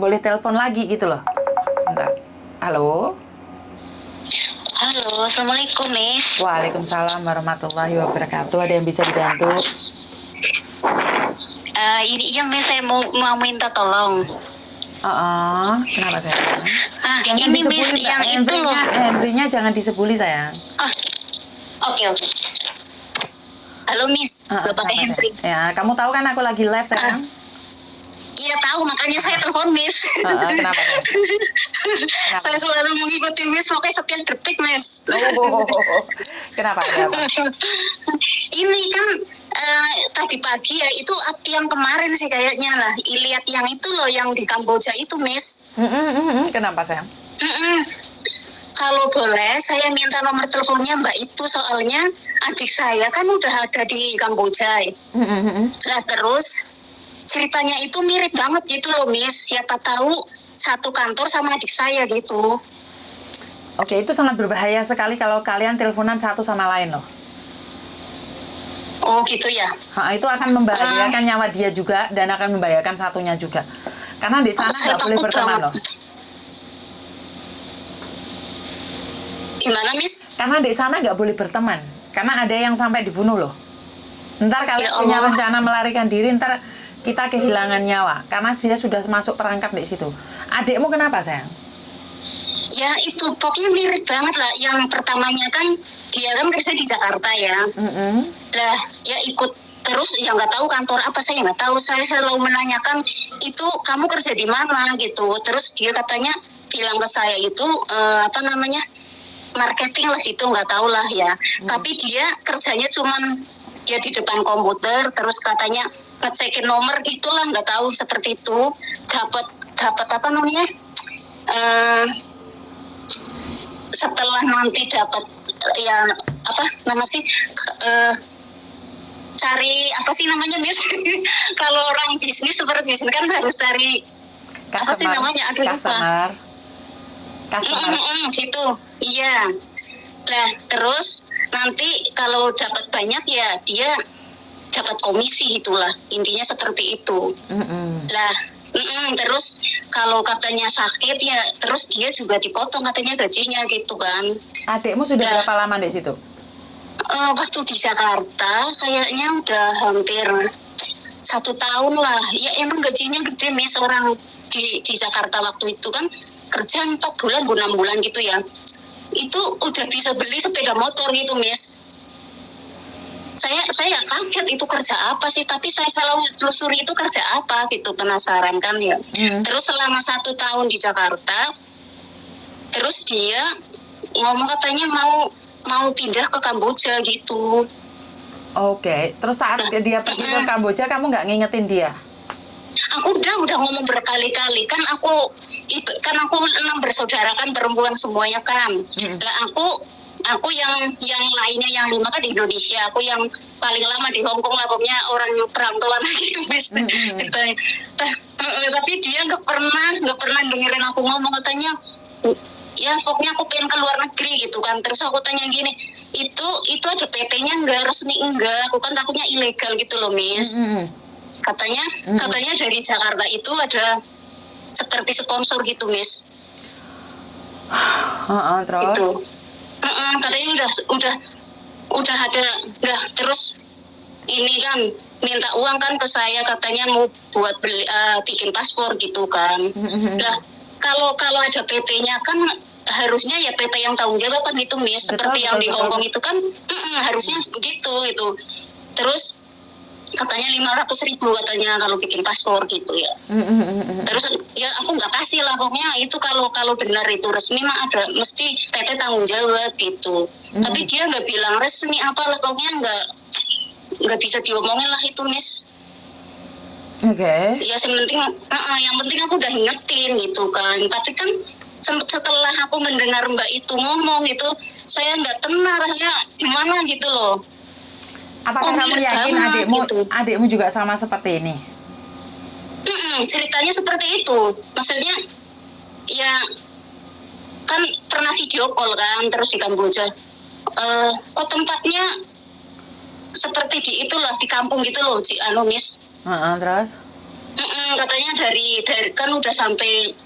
boleh telepon lagi gitu loh. Sebentar. Halo. Halo, Assalamualaikum, Miss. Waalaikumsalam warahmatullahi wabarakatuh. Ada yang bisa dibantu? Ini yang Miss, saya mau minta tolong. Kenapa sayang? Jangan Ini Miss, disebuli, yang itu loh. Henry-nya jangan disebuli sayang. Oke. Halo Miss, gak pakai handsfree. Ya, kamu tahu kan aku lagi live sayang? Iya tahu, makanya saya telepon Miss. Kenapa sayang? Saya selalu mengikuti Miss, makanya setiap detik Miss. Kenapa? Ini kan tadi pagi ya, itu yang kemarin sih kayaknya lah. Lihat yang itu loh, yang di Kamboja itu Miss. Kenapa sayang? Kalau boleh, saya minta nomor teleponnya Mbak itu, soalnya adik saya kan udah ada di Kamboja. Nah terus ceritanya itu mirip banget gitu loh Miss. Siapa tahu satu kantor sama adik saya gitu. Oke, itu sangat berbahaya sekali kalau kalian teleponan satu sama lain loh. Oh gitu ya? Itu akan membahayakan nyawa dia juga dan akan membahayakan satunya juga. Karena di sana nggak boleh berteman loh. Gimana Miss? Karena di sana nggak boleh berteman. Karena ada yang sampai dibunuh loh. Ntar kalian punya rencana melarikan diri, ntar kita kehilangan nyawa. Karena dia sudah masuk perangkap di situ. Adikmu kenapa sayang? Ya itu pokoknya mirip banget lah. Yang pertamanya kan dia kan kerja di Jakarta ya. Lah ya ikut terus ya nggak tahu kantor apa, saya nggak tahu. Saya selalu menanyakan itu kamu kerja di mana gitu. Terus dia katanya bilang ke saya itu marketing lah gitu, nggak tahu lah ya. Tapi dia kerjanya cuman ya di depan komputer, terus katanya ngecekin nomor gitulah, nggak tahu seperti itu. Dapat apa namanya? Setelah nanti dapat ya apa nama sih? Cari apa sih namanya Miss? Kalau orang bisnis seperti bisnis kan harus cari customer, apa sih namanya? Aduh lupa. Gitu. Iya. Nah, terus nanti kalau dapat banyak ya dia dapat komisi gitulah. Intinya seperti itu. Lah, terus kalau katanya sakit ya terus dia juga dipotong katanya gajinya gitu kan. Adikmu sudah berapa lama di situ? Waktu di Jakarta kayaknya udah hampir 1 tahun lah. Ya emang gajinya gede Miss, orang di Jakarta waktu itu kan kerja 4 bulan, 6 bulan gitu ya. Itu udah bisa beli sepeda motor gitu Miss. Saya kaget itu kerja apa sih, tapi saya selalu telusuri itu kerja apa gitu, penasaran kan ya. Terus selama 1 tahun di Jakarta, terus dia ngomong katanya mau pindah ke Kamboja gitu. Oke, terus saat dia pergi ke Kamboja kamu nggak ngingetin dia? Aku udah ngomong berkali-kali kan aku 6 bersaudara kan, perempuan semuanya kan. Nah aku yang lainnya yang 5 kan di Indonesia, aku yang paling lama di Hong Kong lah, pokoknya orang perantauan gitu Miss. Tapi dia nggak pernah dengerin aku ngomong, katanya ya pokoknya aku pengen ke luar negeri gitu kan. Terus aku tanya gini, itu ada PT-nya enggak, resmi enggak, aku kan takutnya ilegal gitu loh Miss. Katanya dari Jakarta itu ada seperti sponsor gitu Miss. Terus? Itu. Katanya udah ada, terus ini kan minta uang kan ke saya, katanya mau buat beli bikin paspor gitu kan. Nah kalau ada PT-nya kan harusnya ya PT yang tanggung jawab kan itu Miss. Seperti yang di Hong Kong itu kan harusnya begitu itu. Terus katanya 500.000 katanya kalau bikin paspor gitu ya. Terus ya aku nggak kasih lah, pokoknya itu kalau benar itu resmi mah ada mesti PT tanggung jawab gitu. Tapi dia nggak bilang resmi apalah, pokoknya nggak bisa diomongin lah itu Miss. Oke. Ya yang penting aku udah ingetin gitu kan. Tapi kan setelah aku mendengar Mbak itu ngomong itu, saya nggak tenang rasanya gimana gitu loh. Apakah kamu yakin adikmu juga sama seperti ini? Ceritanya seperti itu. Maksudnya ya kan pernah video call kan, terus di Kamboja. Kok tempatnya seperti di itulah, di kampung gitu loh, Miss. Terus? Katanya dari kan udah sampai,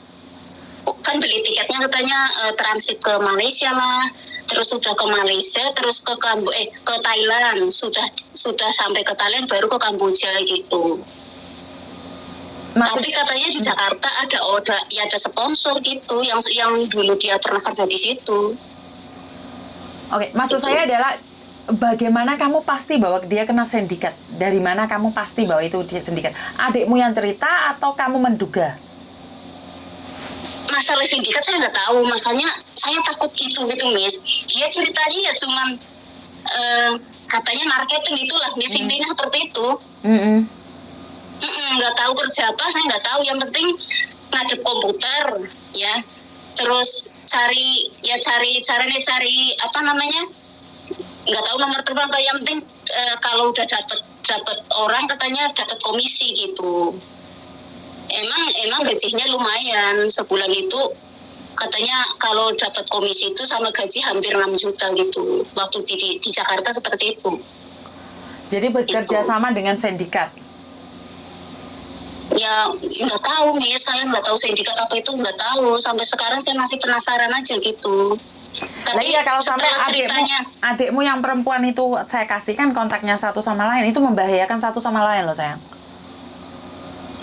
kan beli tiketnya katanya transit ke Malaysia lah, terus sudah ke Malaysia, terus ke ke Thailand, sudah sampai ke Thailand baru ke Kamboja gitu. Maksud Tapi katanya di Jakarta ada sponsor gitu yang dulu dia pernah kerja di situ. Oke, maksud saya adalah bagaimana kamu pasti bahwa dia kena sindikat? Dari mana kamu pasti bahwa itu dia sindikat? Adikmu yang cerita atau kamu menduga? Masalah sindikat saya nggak tahu, makanya saya takut gitu Miss. Dia ceritanya ya cuman katanya marketing itulah, Miss, intinya seperti itu. Nggak tahu kerja apa, saya nggak tahu. Yang penting ngadep komputer ya, terus cari apa namanya, nggak tahu nomor terbang apa. Yang penting kalau udah dapat orang katanya dapat komisi gitu. Emang gajinya lumayan sebulan itu, katanya kalau dapat komisi itu sama gaji hampir 6 juta gitu waktu di Jakarta seperti itu. Jadi bekerja Gitu. sama dengan sindikat. Ya nggak tahu nih, saya nggak tahu sindikat apa itu, nggak tahu sampai sekarang. Saya masih penasaran aja gitu. Lah Tapi iya, kalau sampai setelah ceritanya, adikmu yang perempuan itu saya kasihkan kontaknya satu sama lain, itu membahayakan satu sama lain loh sayang.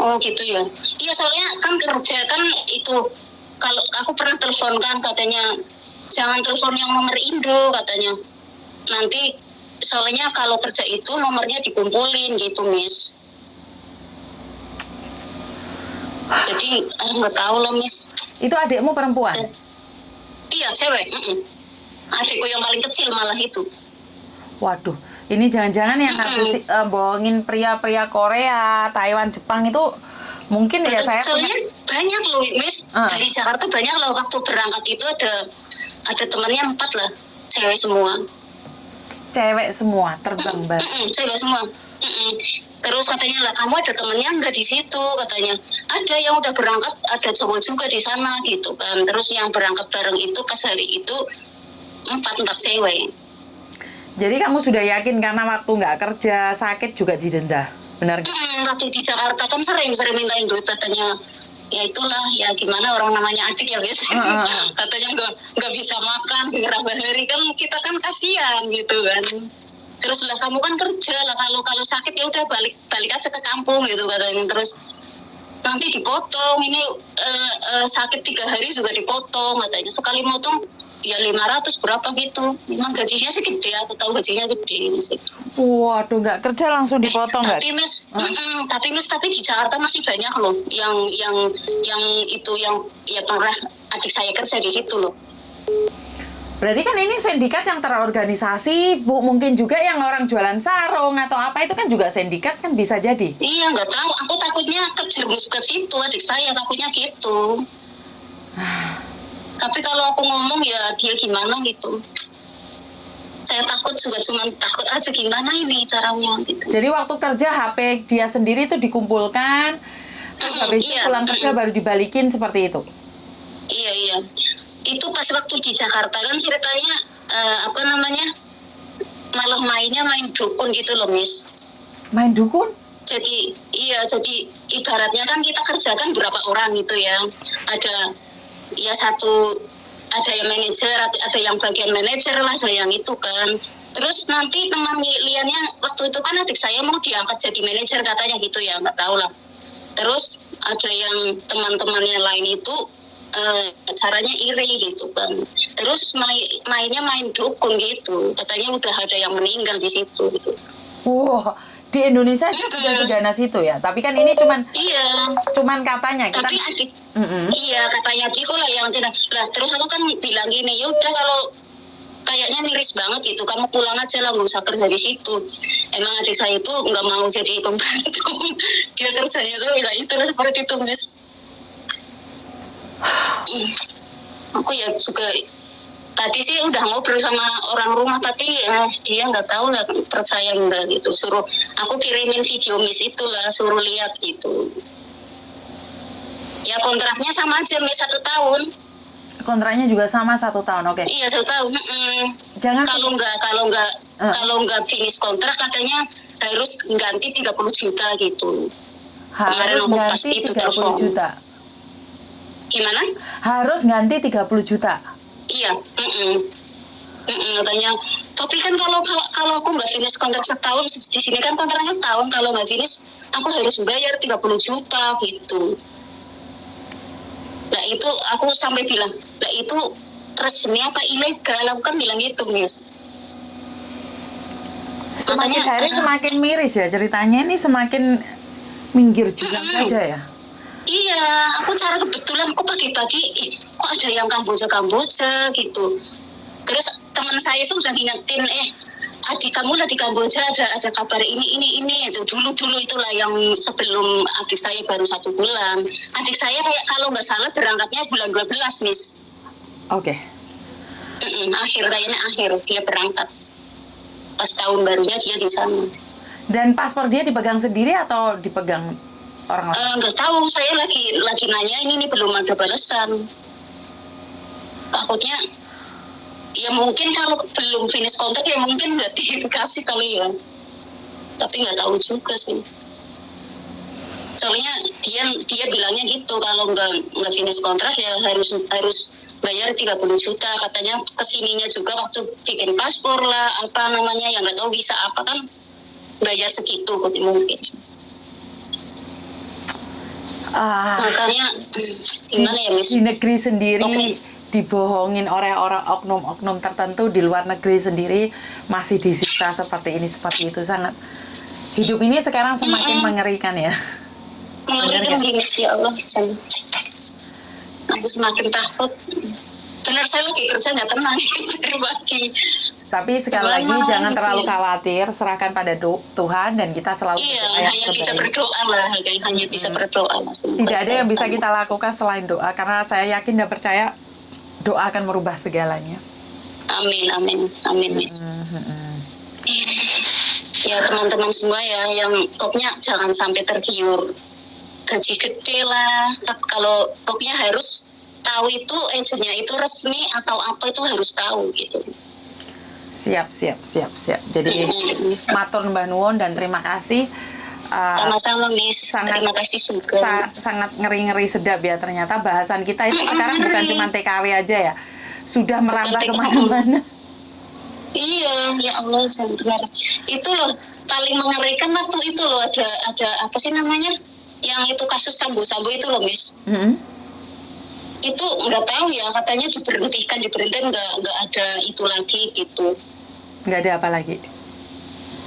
oh gitu ya. Iya, soalnya kan kerja kan itu, kalau aku pernah telepon kan katanya jangan telepon yang nomor Indo katanya. Nanti soalnya kalau kerja itu nomornya dikumpulin gitu, Miss. Jadi nggak tahu loh, Miss. Itu adikmu perempuan? Iya, cewek. Adikku yang paling kecil malah itu. Waduh, ini jangan-jangan yang bohongin pria-pria Korea, Taiwan, Jepang itu mungkin ya saya Soalnya banyak loh, Miss. Dari Jakarta banyak loh, waktu berangkat itu ada temannya 4 lah, cewek semua. Cewek semua terbang bareng. Cewek semua. Terus katanya lah, kamu ada temennya nggak di situ katanya. Ada yang udah berangkat, ada cowok juga di sana gitu kan. Terus yang berangkat bareng itu pas hari itu 4 cewek. Jadi kamu sudah yakin karena waktu nggak kerja sakit juga didenda, benar? Waktu di Jakarta kan sering mintain duit katanya. Ya itulah, ya gimana, orang namanya adik ya biasa. Katanya nggak bisa makan beberapa hari, kan kita kan kasihan gitu kan. Terus lah, kamu kan kerja lah, kalau sakit ya udah balik aja ke kampung gitu katanya. Terus nanti dipotong, ini sakit 3 hari juga dipotong katanya. Sekali motong ya 500 berapa gitu. Memang gajinya sih gede, aku tahu gajinya gede sih. Waduh, nggak kerja langsung dipotong nggak? Tapi di Jakarta masih banyak loh yang itu yang ya pernah adik saya kerja di situ loh. Berarti kan ini sindikat yang terorganisasi, Bu. Mungkin juga yang orang jualan sarung atau apa itu kan juga sindikat, kan bisa jadi. Iya, nggak tahu. Aku takutnya kejerumus ke situ, adik saya takutnya gitu. Tapi kalau aku ngomong ya dia gimana gitu. Saya takut juga, cuma takut aja gimana ini caranya gitu. Jadi waktu kerja HP dia sendiri itu dikumpulkan, terus habis itu pulang kerja baru dibalikin seperti itu? Iya. Itu pas waktu di Jakarta kan ceritanya malah main dukun gitu loh, Miss. Main dukun? Jadi ibaratnya kan kita kerjakan berapa orang gitu ya. Ada yang manajer, ada yang bagian manajer lah, ada yang itu kan. Terus nanti teman liannya waktu itu kan adik saya mau diangkat jadi manajer katanya gitu ya, nggak tahu lah. Terus ada yang teman-temannya lain itu caranya iri gitu kan. Terus mainnya main dukun gitu. Katanya udah ada yang meninggal di situ gitu. Wah, di Indonesia aja sudah seganas itu ya. Tapi kan ini cuman katanya. Tapi iya, katanya gitu lah yang cerita. Lah terus aku kan bilang gini, ya udah kalau kayaknya miris banget gitu, kamu pulang aja lah, nggak usah kerja di situ. Emang adik saya itu nggak mau jadi pembantu. Dia kerjanya tuh ya itu lah seperti itu, Miss. Aku ya juga tadi sih udah ngobrol sama orang rumah, tapi dia nggak tahu lah percaya enggak gitu. Suruh aku kirimin video Miss itulah, suruh lihat gitu. Ya kontraknya sama aja, Miss, 1 tahun. Kontraknya juga sama 1 tahun, oke. Iya, 1 tahun. Jangan kalau nggak finish kontrak katanya harus ganti 30 juta gitu. Kemarin Harus aku pas ganti itu 30 telepon. juta. Gimana? Harus ganti 30 juta. Iya, katanya. Tapi kan kalau aku nggak finish kontrak setahun, di sini kan kontraknya setahun, kalau nggak finish aku harus bayar 30 juta gitu. Nah itu aku sampai bilang, nah itu resmi apa ilegal? Aku kan bilang gitu, Miss. Semakin Makanya, hari semakin miris ya ceritanya, ini semakin minggir juga saja ya. Iya, aku cara kebetulan aku pagi-pagi, kok ada yang Kamboja gitu. Terus teman saya itu udah ngingetin, adik kamu lah di Kamboja ada kabar ini itu dulu itulah yang sebelum adik saya baru 1 bulan. Adik saya kayak kalau nggak salah berangkatnya bulan 12, Miss. Oke. Kayaknya akhir dia berangkat. Pas tahun barunya dia di sana. Dan paspor dia dipegang sendiri atau dipegang orang lain? Nggak tahu, saya lagi nanya ini belum ada balasan. Takutnya ya mungkin kalau belum finish kontrak ya mungkin nggak dikasih kali ya. Tapi nggak tahu juga sih. Soalnya dia bilangnya gitu, kalau nggak finish kontrak ya harus bayar 30 juta. Katanya kesininya juga waktu bikin paspor lah, apa namanya, yang nggak tahu bisa apa kan bayar segitu mungkin. Makanya gimana ya, Miss? Di negeri sendiri Oke. dibohongin oleh orang oknum-oknum tertentu, di luar negeri sendiri masih disiksa seperti ini seperti itu. Sangat, hidup ini sekarang semakin mengerikan ya. Mengerikan, Miss, ya Allah. Aku semakin takut. Benar, saya lagi kerja nggak tenang dari pagi. Tapi sekali lagi jangan terlalu khawatir, serahkan pada Tuhan dan kita selalu Iya, berdoa yang hanya bisa terbaik. berdoa lah, hanya bisa berdoa lah. Tidak ada yang bisa kita lakukan selain doa, karena saya yakin dan percaya doa akan merubah segalanya. Amin, Miss. Ya teman-teman semua ya, yang pokoknya jangan sampai tergiur gaji gede lah. Kalau pokoknya harus tahu itu agennya itu resmi atau apa, itu harus tahu gitu. Siap. Jadi matur Mbah Nuwun dan terima kasih. Sama-sama, Miss. Terima kasih juga. Sangat ngeri-ngeri sedap ya, ternyata bahasan kita itu sekarang bukan cuma TKW aja ya, sudah merambah kemana-mana. Iya, ya Allah, benar. Itu loh paling mengerikan waktu itu loh, ada apa sih namanya, yang itu kasus Sambo itu loh, Miss. Itu nggak tahu ya, katanya diberhentikan nggak ada itu lagi gitu. Nggak ada apa lagi?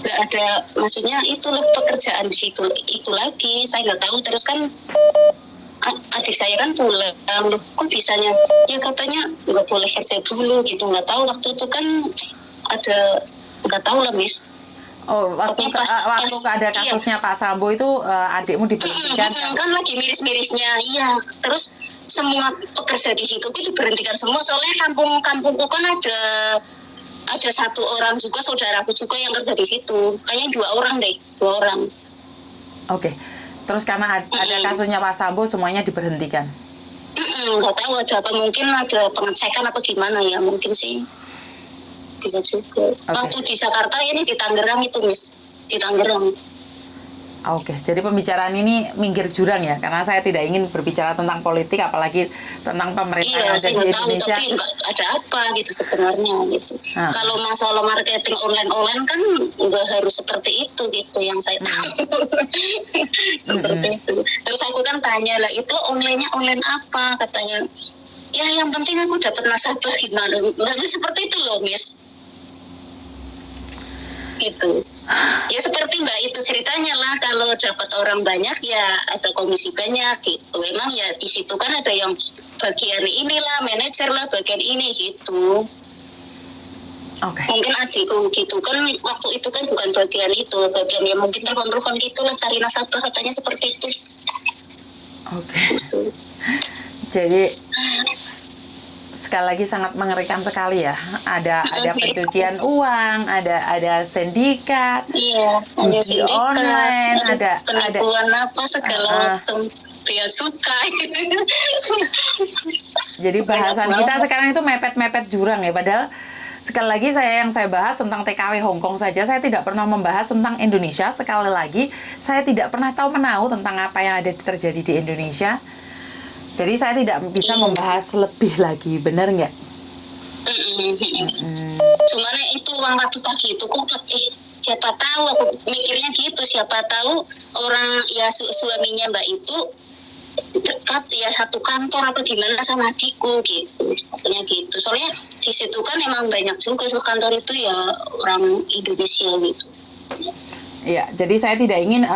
Nggak ada, maksudnya itulah pekerjaan di situ itu lagi, saya nggak tahu. Terus kan adik saya kan pulang, loh kok bisanya, ya katanya nggak boleh kerja dulu gitu, nggak tahu waktu itu kan ada, nggak tahu lah, Miss. Oh, waktu ada kasusnya Pak Sambo itu adikmu diberhentikan kan lagi miris-mirisnya, iya. Terus semua pekerja di situ itu diberhentikan semua, soalnya kampungku kan ada 1 orang juga, saudaraku juga yang kerja di situ. Kayaknya 2 orang. Oke. Terus karena ada kasusnya Pak Sambo semuanya diberhentikan. Nggak tahu ada apa, mungkin ada pengecekan apa gimana ya, mungkin sih. Bisa juga. Waktu di Jakarta, ini di Tangerang itu, Miss. Di Tangerang. Oke, jadi pembicaraan ini minggir jurang ya, karena saya tidak ingin berbicara tentang politik, apalagi tentang pemerintah yang ada di Indonesia. Tapi ada apa gitu sebenarnya gitu. Kalau masalah marketing online kan nggak harus seperti itu gitu yang saya tahu. Seperti itu. Terus aku kan tanya lah, itu online apa? Katanya, ya yang penting aku dapat nasabah gimana. Seperti itu loh, Miss. Gitu. Ya seperti Mbak itu ceritanya lah, kalau dapat orang banyak ya ada komisi banyak gitu. Emang ya di situ kan ada yang bagian inilah, manajer lah, bagian ini gitu. Mungkin adikku gitu kan, waktu itu kan bukan bagian itu, bagian yang mungkin telepon gitu lah, cari nasabah, katanya seperti itu. Gitu. Jadi sekali lagi sangat mengerikan sekali ya. Ada pencucian uang, ada sindikat, judi online, ada penipuan apa segala macam, dia suka. Jadi bahasan kita sekarang itu mepet-mepet jurang ya, padahal sekali lagi yang saya bahas tentang TKW Hong Kong saja, saya tidak pernah membahas tentang Indonesia. Sekali lagi, saya tidak pernah tahu menahu tentang apa yang ada terjadi di Indonesia. Jadi saya tidak bisa membahas lebih lagi, benar nggak? Cuman itu uang waktu pagi itu kok siapa tahu, aku mikirnya gitu, siapa tahu orang ya suaminya Mbak itu dekat ya satu kantor apa gimana sama adikku gitu, katanya gitu. Soalnya di situ kan emang banyak juga kantor itu ya orang Indonesia gitu. Ya, jadi saya tidak ingin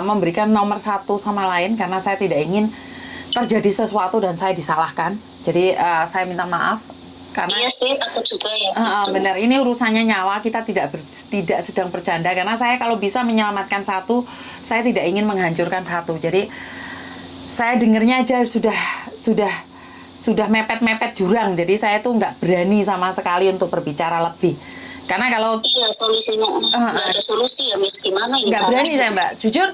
memberikan nomor satu sama lain karena saya tidak ingin terjadi sesuatu dan saya disalahkan. Jadi saya minta maaf karena iya sih, takut juga ya. Benar, ini urusannya nyawa, kita tidak sedang bercanda karena saya kalau bisa menyelamatkan satu, saya tidak ingin menghancurkan satu. Jadi saya dengernya aja sudah mepet-mepet jurang. Jadi saya tuh nggak berani sama sekali untuk berbicara lebih. Karena kalau iya solusinya nggak ada solusi ya, Miss, gimana ya? Nggak berani saya, Mbak. Jujur,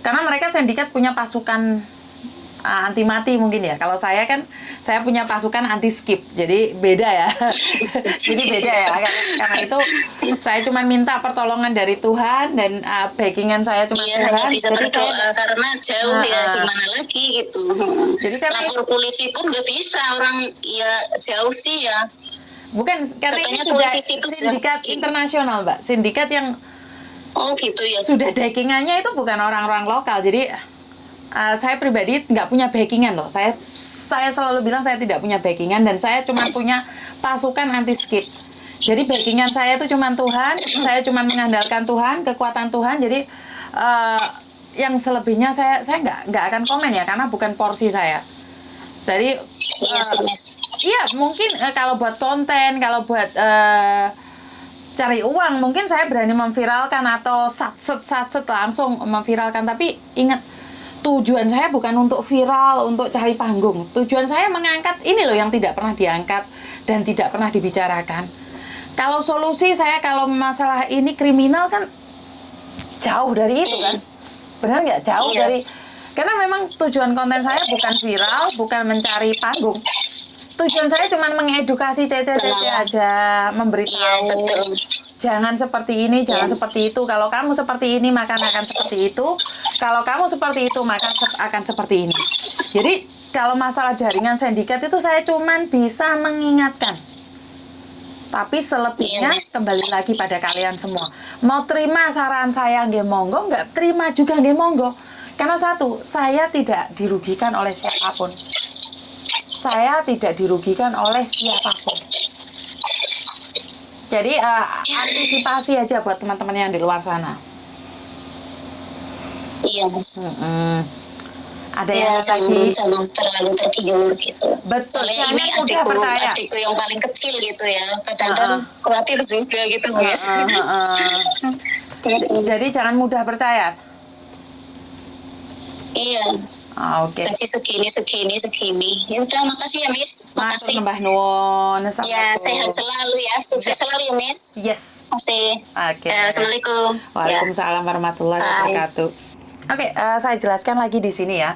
karena mereka sindikat punya pasukan anti mati mungkin ya. Kalau saya kan saya punya pasukan anti skip. Jadi beda ya. Jadi beda ya. Karena itu saya cuma minta pertolongan dari Tuhan dan backingan saya cuma iya, Tuhan. hanya bisa Jadi berdoa karena jauh ya, gimana lagi gitu. Jadi karena lapor polisi pun nggak bisa, orang ya jauh sih ya. Bukan, karena Katanya ini sudah polisi itu sindikat internasional, Mbak. Sindikat yang gitu ya. sudah backingannya itu bukan orang-orang lokal. Jadi saya pribadi nggak punya backingan loh. Saya selalu bilang saya tidak punya backingan dan saya cuma punya pasukan anti skip. Jadi backingan saya itu cuma Tuhan. Saya cuma mengandalkan Tuhan, kekuatan Tuhan. Jadi yang selebihnya saya nggak akan komen ya karena bukan porsi saya. Jadi iya mungkin kalau buat konten, kalau buat cari uang mungkin saya berani memviralkan atau satset langsung memviralkan, tapi ingat tujuan saya bukan untuk viral, untuk cari panggung. Tujuan saya mengangkat ini loh yang tidak pernah diangkat dan tidak pernah dibicarakan. Kalau solusi saya kalau masalah ini kriminal kan jauh dari itu kan. Benar nggak? Jauh dari, karena memang tujuan konten saya bukan viral, bukan mencari panggung. Tujuan saya cuma mengedukasi cece-cece aja, memberitahu. Jangan seperti ini, jangan seperti itu. Kalau kamu seperti ini, maka akan seperti itu. Kalau kamu seperti itu, maka akan seperti ini. Jadi, kalau masalah jaringan sindikat itu saya cuman bisa mengingatkan. Tapi selebihnya kembali lagi pada kalian semua. Mau terima saran saya nggih monggo, nggak terima juga nggih monggo. Karena satu, saya tidak dirugikan oleh siapapun. Saya tidak dirugikan oleh siapapun. Jadi antisipasi aja buat teman-teman yang di luar sana. Iya, Mas. Ada yang lagi jangan terlalu tergiur gitu. Betul. Soalnya ini adikku yang paling kecil gitu ya. Kadang-kadang khawatir juga gitu, Mas. Jadi jangan mudah percaya. Iya. Oke. Gaji segini. Ya udah, makasih ya, Miss. Makasih. Mbah Nuwun. Ya, sehat selalu ya. Sukses selalu ya, Miss. Yes. Makasih. Oke. Assalamualaikum. Waalaikumsalam warahmatullahi wabarakatuh. Oke, saya jelaskan lagi di sini ya.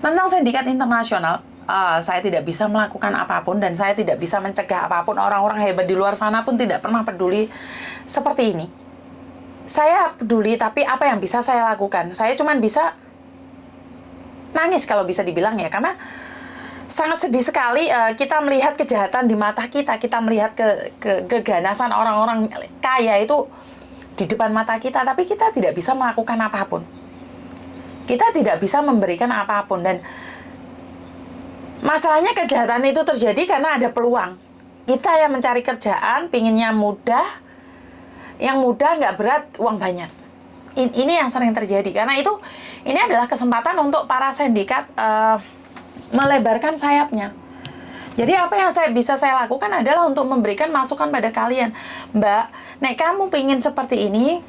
Tentang sindikat internasional, saya tidak bisa melakukan apapun dan saya tidak bisa mencegah apapun. Orang-orang hebat di luar sana pun tidak pernah peduli seperti ini. Saya peduli, tapi apa yang bisa saya lakukan? Saya cuma bisa nangis kalau bisa dibilang ya, karena sangat sedih sekali kita melihat kejahatan di mata kita. Kita melihat keganasan orang-orang kaya itu di depan mata kita, tapi kita tidak bisa melakukan apapun. Kita tidak bisa memberikan apapun, dan masalahnya kejahatan itu terjadi karena ada peluang. Kita yang mencari kerjaan, pinginnya mudah, yang mudah nggak berat, uang banyak. Ini yang sering terjadi, karena ini adalah kesempatan untuk para sindikat melebarkan sayapnya. Jadi apa yang bisa saya lakukan adalah untuk memberikan masukan pada kalian. Mbak, nek kamu pingin seperti ini,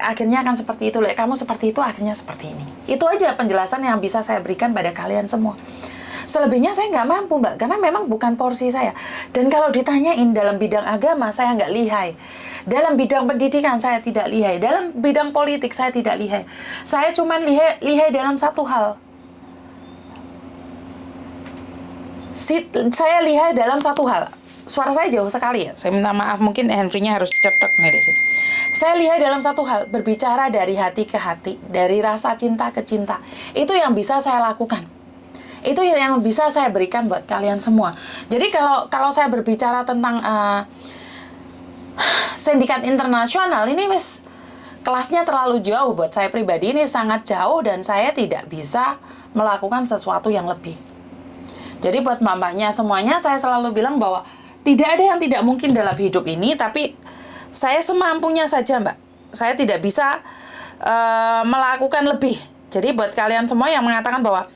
akhirnya akan seperti itu. Lek kamu seperti itu, akhirnya seperti ini. Itu aja penjelasan yang bisa saya berikan pada kalian semua. Selebihnya saya nggak mampu, Mbak, karena memang bukan porsi saya. Dan kalau ditanyain dalam bidang agama, saya nggak lihai. Dalam bidang pendidikan, saya tidak lihai. Dalam bidang politik, saya tidak lihai. Saya cuma lihai dalam satu hal. Saya lihat dalam satu hal. Suara saya jauh sekali ya. Saya minta maaf, mungkin handphonenya harus cetek nih di sini. Saya lihat dalam satu hal, berbicara dari hati ke hati, dari rasa cinta ke cinta. Itu yang bisa saya lakukan. Itu yang bisa saya berikan buat kalian semua. Jadi kalau saya berbicara tentang sindikat internasional, ini kelasnya terlalu jauh buat saya pribadi. Ini sangat jauh dan saya tidak bisa melakukan sesuatu yang lebih. Jadi buat mbak-mbaknya semuanya, saya selalu bilang bahwa tidak ada yang tidak mungkin dalam hidup ini, tapi saya semampunya saja, Mbak. Saya tidak bisa melakukan lebih. Jadi buat kalian semua yang mengatakan bahwa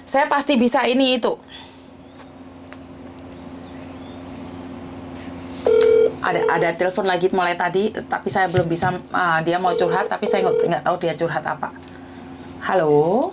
saya pasti bisa ini itu. Ada telepon lagi mulai tadi, tapi saya belum bisa. Dia mau curhat, tapi saya nggak tahu dia curhat apa. Halo.